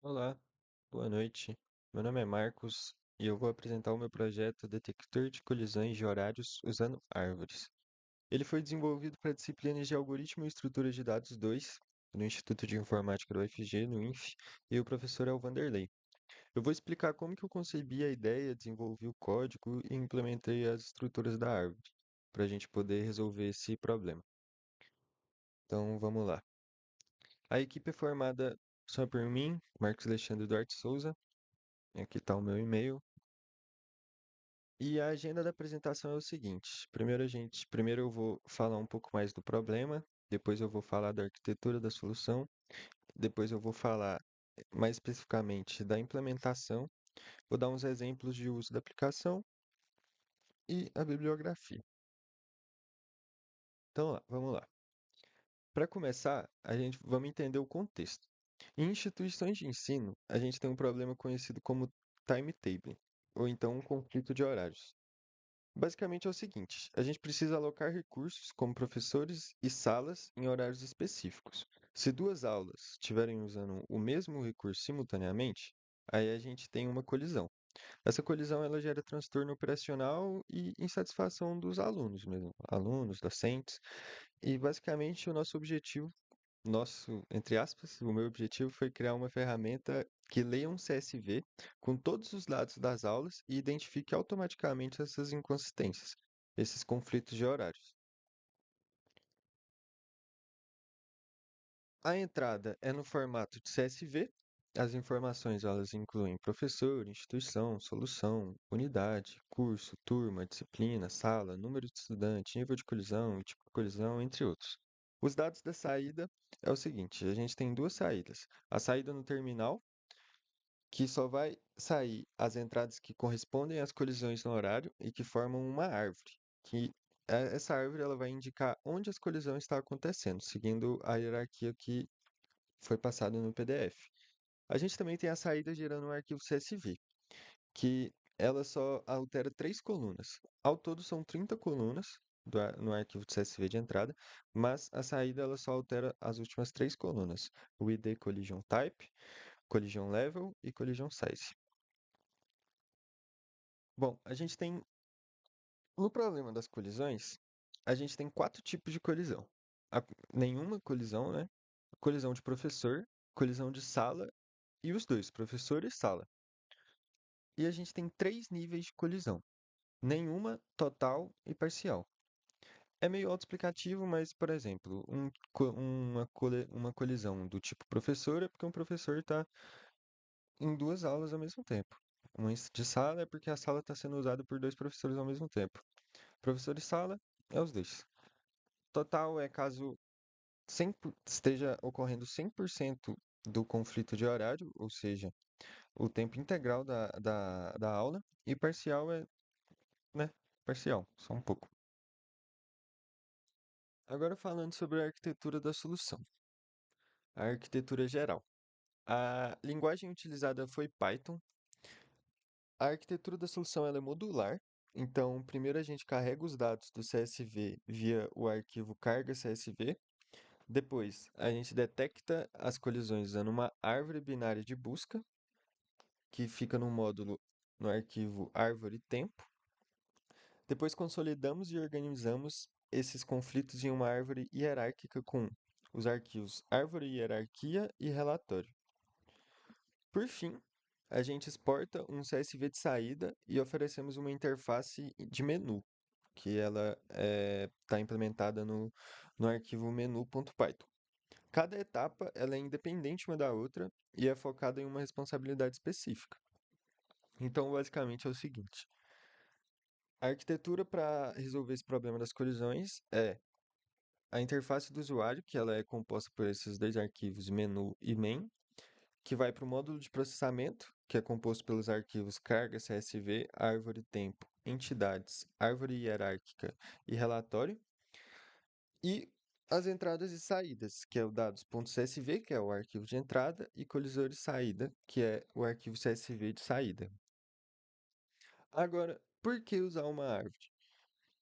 Olá, boa noite. Meu nome é Marcos e eu vou apresentar o meu projeto Detector de Colisões de Horários usando árvores. Ele foi desenvolvido para disciplinas de Algoritmo e Estrutura de Dados 2, no Instituto de Informática do UFG, no INF, e o professor é o Vanderlei. Eu vou explicar como que eu concebi a ideia, desenvolvi o código e implementei as estruturas da árvore, para a gente poder resolver esse problema. Então, vamos lá. A equipe é formada só por mim, Marcos Alexandre Duarte Souza. Aqui está o meu e-mail. E a agenda da apresentação é o seguinte: primeiro eu vou falar um pouco mais do problema, depois eu vou falar da arquitetura da solução, depois eu vou falar mais especificamente da implementação, vou dar uns exemplos de uso da aplicação e a bibliografia. Então, vamos lá. Para começar, vamos entender o contexto. Em instituições de ensino, a gente tem um problema conhecido como timetable, ou então um conflito de horários. Basicamente é o seguinte: a gente precisa alocar recursos, como professores e salas, em horários específicos. Se duas aulas estiverem usando o mesmo recurso simultaneamente, aí a gente tem uma colisão. Essa colisão ela gera transtorno operacional e insatisfação dos alunos mesmo, alunos, docentes, e basicamente o nosso objetivo, entre aspas, o meu objetivo foi criar uma ferramenta que leia um CSV com todos os dados das aulas e identifique automaticamente essas inconsistências, esses conflitos de horários. A entrada é no formato de CSV. As informações elas incluem professor, instituição, solução, unidade, curso, turma, disciplina, sala, número de estudante, nível de colisão e tipo de colisão, entre outros. Os dados da saída é o seguinte: a gente tem duas saídas. A saída no terminal, que só vai sair as entradas que correspondem às colisões no horário e que formam uma árvore, que essa árvore ela vai indicar onde as colisões estão acontecendo, seguindo a hierarquia que foi passada no PDF. A gente também tem a saída gerando um arquivo CSV, que ela só altera três colunas. Ao todo são 30 colunas no arquivo de CSV de entrada, mas a saída ela só altera as últimas três colunas: o ID Collision Type, Collision Level e Collision Size. Bom, no problema das colisões, a gente tem quatro tipos de colisão. A- Nenhuma colisão, né? Colisão de professor, colisão de sala e os dois, professor e sala. E a gente tem três níveis de colisão: nenhuma, total e parcial. É meio autoexplicativo, mas, por exemplo, uma colisão do tipo professor é porque um professor está em duas aulas ao mesmo tempo. Uma de sala é porque a sala está sendo usada por dois professores ao mesmo tempo. Professor e sala é os dois. Total é caso esteja ocorrendo 100% do conflito de horário, ou seja, o tempo integral da aula, e parcial é, né, parcial, só um pouco. Agora falando sobre a arquitetura da solução, a arquitetura geral. A linguagem utilizada foi Python. A arquitetura da solução ela é modular. Então, primeiro a gente carrega os dados do CSV via o arquivo carga CSV. Depois, a gente detecta as colisões usando uma árvore binária de busca, que fica no módulo no arquivo árvore tempo. Depois, consolidamos e organizamos esses conflitos em uma árvore hierárquica com os arquivos árvore hierarquia e relatório. Por fim, a gente exporta um CSV de saída e oferecemos uma interface de menu, que ela está implementada no arquivo menu.python. Cada etapa ela é independente uma da outra e é focada em uma responsabilidade específica. Então, basicamente é o seguinte: a arquitetura para resolver esse problema das colisões é a interface do usuário, que ela é composta por esses dois arquivos menu e main, que vai para o módulo de processamento, que é composto pelos arquivos carga CSV, árvore tempo, entidades, árvore hierárquica e relatório, e as entradas e saídas, que é o dados.csv, que é o arquivo de entrada, e colisor de saída, que é o arquivo CSV de saída. Agora, por que usar uma árvore?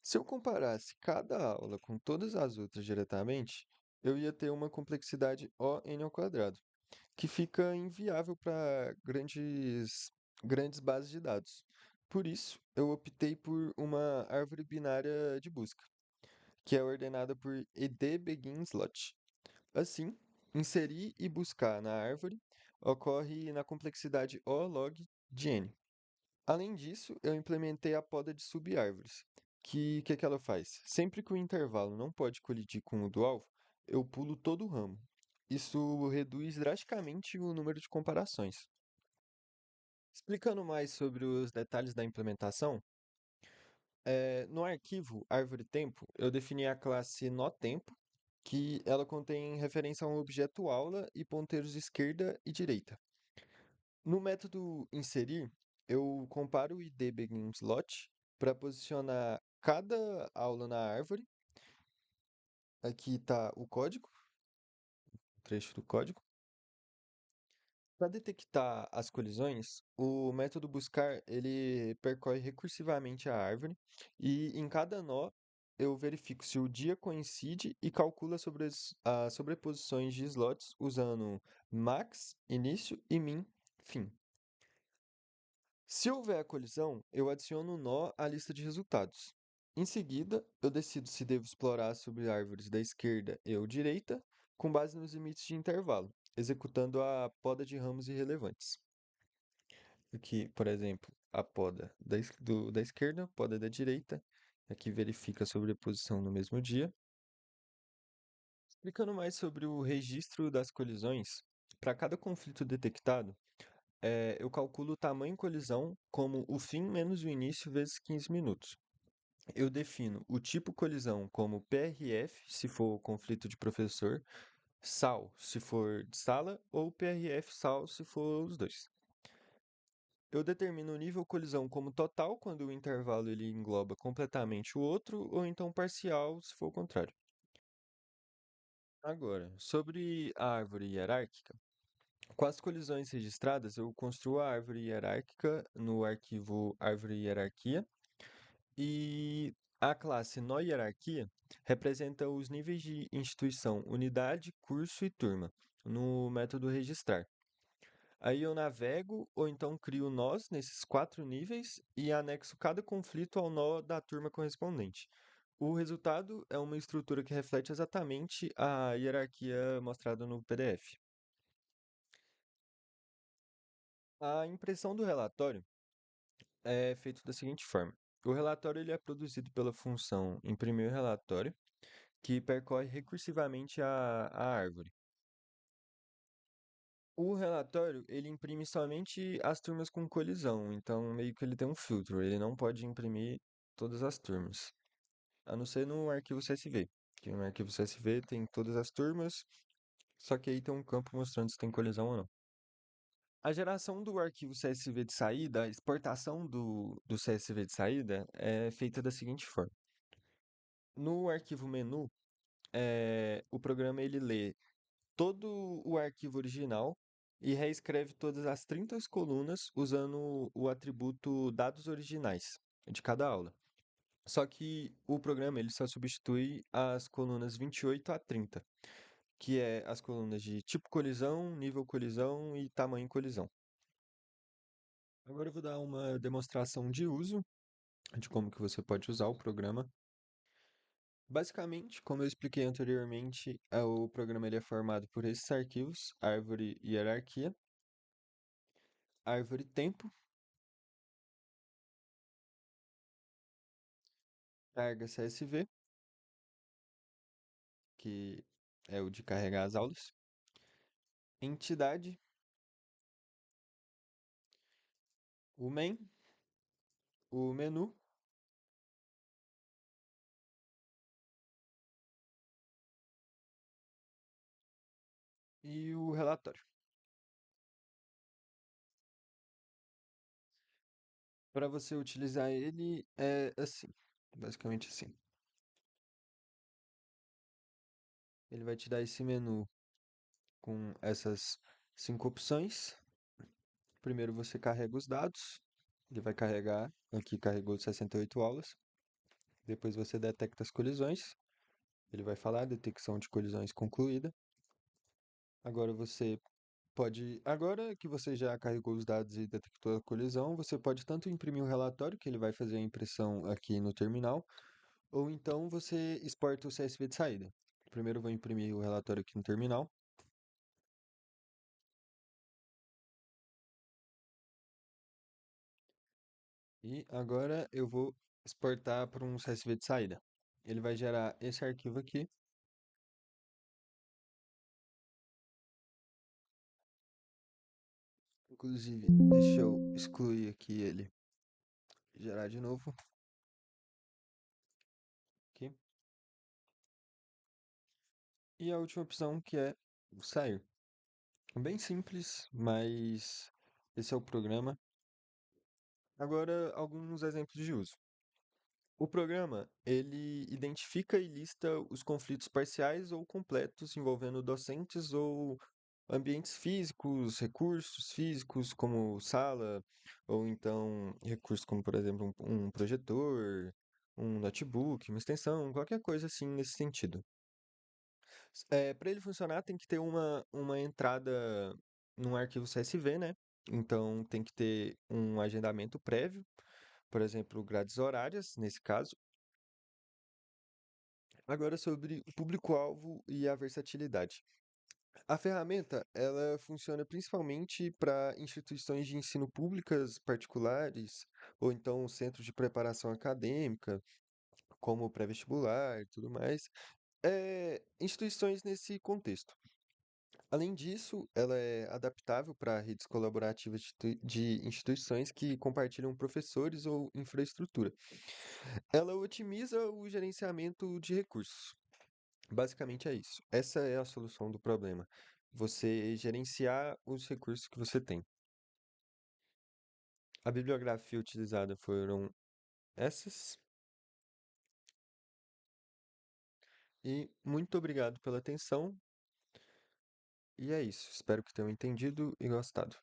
Se eu comparasse cada aula com todas as outras diretamente, eu ia ter uma complexidade O n ao quadrado. que fica inviável para grandes bases de dados. Por isso, eu optei por uma árvore binária de busca, que é ordenada por id begin slot. Assim, inserir e buscar na árvore ocorre na complexidade O log de n. Além disso, eu implementei a poda de subárvores, que ela faz? Sempre que o intervalo não pode colidir com o do alvo, eu pulo todo o ramo. Isso reduz drasticamente o número de comparações. Explicando mais sobre os detalhes da implementação, no arquivo árvore tempo, eu defini a classe notempo, que ela contém referência a um objeto aula e ponteiros esquerda e direita. No método inserir, eu comparo o id begin slot para posicionar cada aula na árvore. Aqui está o código, o trecho do código. Para detectar as colisões, o método buscar ele percorre recursivamente a árvore e em cada nó eu verifico se o dia coincide e calcula sobre as sobreposições de slots usando max, início e min, fim. Se houver a colisão, eu adiciono o nó à lista de resultados. Em seguida, eu decido se devo explorar sobre árvores da esquerda e ou direita, com base nos limites de intervalo, executando a poda de ramos irrelevantes. Aqui, por exemplo, a poda da esquerda, poda da direita. Aqui verifica a sobreposição no mesmo dia. Explicando mais sobre o registro das colisões, para cada conflito detectado, eu calculo o tamanho colisão como o fim menos o início vezes 15 minutos. Eu defino o tipo colisão como PRF, se for conflito de professor, SAL, se for de sala, ou PRF SAL, se for os dois. Eu determino o nível colisão como total, quando o intervalo ele engloba completamente o outro, ou então parcial, se for o contrário. Agora, sobre a árvore hierárquica, com as colisões registradas, eu construo a árvore hierárquica no arquivo árvore hierarquia e a classe nó hierarquia representa os níveis de instituição, unidade, curso e turma no método registrar. Aí eu navego ou então crio nós nesses 4 níveis e anexo cada conflito ao nó da turma correspondente. O resultado é uma estrutura que reflete exatamente a hierarquia mostrada no PDF. A impressão do relatório é feita da seguinte forma: o relatório ele é produzido pela função imprimir relatório, que percorre recursivamente a árvore. O relatório, ele imprime somente as turmas com colisão, então meio que ele tem um filtro, ele não pode imprimir todas as turmas, a não ser no arquivo CSV, que no arquivo CSV tem todas as turmas, só que aí tem um campo mostrando se tem colisão ou não. A geração do arquivo CSV de saída, a exportação do CSV de saída é feita da seguinte forma. No arquivo menu, o programa ele lê todo o arquivo original e reescreve todas as 30 colunas usando o atributo dados originais de cada aula. Só que o programa ele só substitui as colunas 28 a 30, que é as colunas de tipo colisão, nível colisão e tamanho colisão. Agora eu vou dar uma demonstração de uso de como que você pode usar o programa. Basicamente, como eu expliquei anteriormente, o programa ele é formado por esses arquivos, árvore e hierarquia, árvore tempo, carga CSV, que é o de carregar as aulas, entidade, o main, o menu e o relatório. Para você utilizar ele é assim, basicamente assim. Ele vai te dar esse menu com essas 5 opções. Primeiro você carrega os dados, ele vai carregar, aqui carregou 68 aulas. Depois você detecta as colisões, ele vai falar detecção de colisões concluída. Agora você Pode, agora que você já carregou os dados e detectou a colisão, você pode tanto imprimir o relatório, que ele vai fazer a impressão aqui no terminal, ou então você exporta o CSV de saída. Primeiro eu vou imprimir o relatório aqui no terminal. E agora eu vou exportar para um CSV de saída. Ele vai gerar esse arquivo aqui. Inclusive, deixa eu excluir aqui ele. Gerar de novo. Aqui. E a última opção que é sair. Bem simples, mas esse é o programa. Agora, alguns exemplos de uso. O programa, ele identifica e lista os conflitos parciais ou completos envolvendo docentes ou ambientes físicos, recursos físicos como sala, ou então recursos como, por exemplo, um projetor, um notebook, uma extensão, qualquer coisa assim nesse sentido. Para ele funcionar, tem que ter uma entrada num arquivo CSV, né? Então tem que ter um agendamento prévio, por exemplo, grades horárias, nesse caso. Agora sobre o público-alvo e a versatilidade. A ferramenta, ela funciona principalmente para instituições de ensino públicas particulares, ou então centros de preparação acadêmica, como pré-vestibular e tudo mais. Instituições nesse contexto. Além disso, ela é adaptável para redes colaborativas de instituições que compartilham professores ou infraestrutura. Ela otimiza o gerenciamento de recursos. Basicamente é isso. Essa é a solução do problema. Você gerenciar os recursos que você tem. A bibliografia utilizada foram essas. E muito obrigado pela atenção. E é isso. Espero que tenham entendido e gostado.